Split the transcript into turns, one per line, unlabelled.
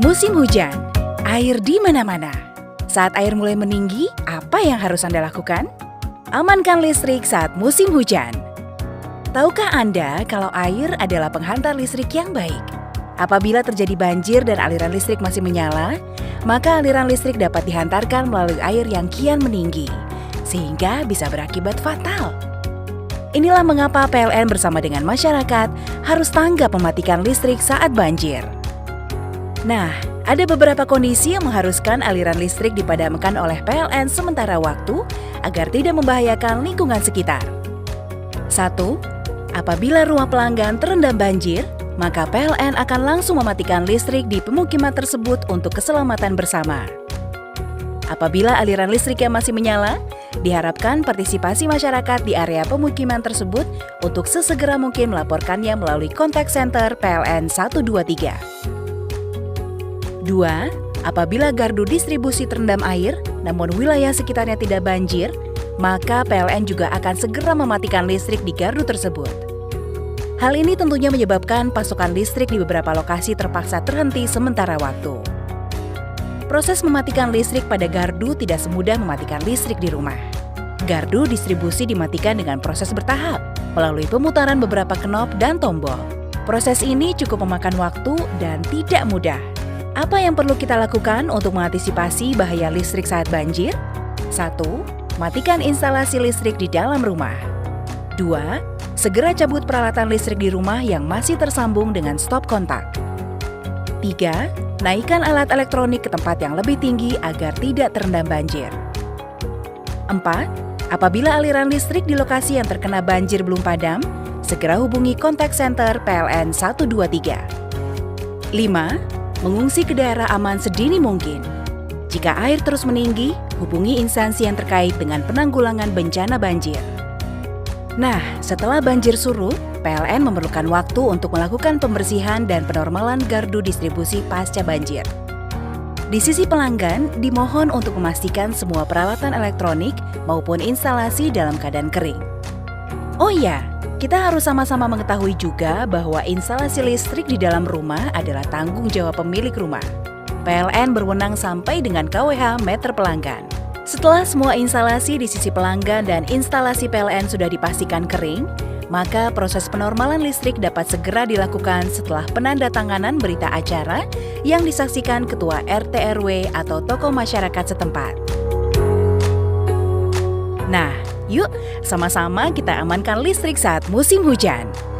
Musim hujan, air di mana-mana. Saat air mulai meninggi, apa yang harus Anda lakukan? Amankan listrik saat musim hujan. Tahukah Anda kalau air adalah penghantar listrik yang baik? Apabila terjadi banjir dan aliran listrik masih menyala, maka aliran listrik dapat dihantarkan melalui air yang kian meninggi, sehingga bisa berakibat fatal. Inilah mengapa PLN bersama dengan masyarakat harus tanggap mematikan listrik saat banjir. Nah, ada beberapa kondisi yang mengharuskan aliran listrik dipadamkan oleh PLN sementara waktu agar tidak membahayakan lingkungan sekitar. 1. Apabila rumah pelanggan terendam banjir, maka PLN akan langsung mematikan listrik di pemukiman tersebut untuk keselamatan bersama. Apabila aliran listrik yang masih menyala, diharapkan partisipasi masyarakat di area pemukiman tersebut untuk sesegera mungkin melaporkannya melalui kontak center PLN 123. 2. Apabila gardu distribusi terendam air, namun wilayah sekitarnya tidak banjir, maka PLN juga akan segera mematikan listrik di gardu tersebut. Hal ini tentunya menyebabkan pasokan listrik di beberapa lokasi terpaksa terhenti sementara waktu. Proses mematikan listrik pada gardu tidak semudah mematikan listrik di rumah. Gardu distribusi dimatikan dengan proses bertahap, melalui pemutaran beberapa knop dan tombol. Proses ini cukup memakan waktu dan tidak mudah. Apa yang perlu kita lakukan untuk mengantisipasi bahaya listrik saat banjir? 1. Matikan instalasi listrik di dalam rumah. 2. Segera cabut peralatan listrik di rumah yang masih tersambung dengan stop kontak. 3. Naikkan alat elektronik ke tempat yang lebih tinggi agar tidak terendam banjir. 4. Apabila aliran listrik di lokasi yang terkena banjir belum padam, segera hubungi kontak center PLN 123. 5. Mengungsi ke daerah aman sedini mungkin. Jika air terus meninggi, hubungi instansi yang terkait dengan penanggulangan bencana banjir. Nah, setelah banjir surut, PLN memerlukan waktu untuk melakukan pembersihan dan penormalan gardu distribusi pasca banjir. Di sisi pelanggan, dimohon untuk memastikan semua peralatan elektronik maupun instalasi dalam keadaan kering. Oh iya, kita harus sama-sama mengetahui juga bahwa instalasi listrik di dalam rumah adalah tanggung jawab pemilik rumah. PLN berwenang sampai dengan kWh meter pelanggan. Setelah semua instalasi di sisi pelanggan dan instalasi PLN sudah dipastikan kering, maka proses penormalan listrik dapat segera dilakukan setelah penandatanganan berita acara yang disaksikan Ketua RT RW atau tokoh masyarakat setempat. Nah, yuk sama-sama kita amankan listrik saat musim hujan.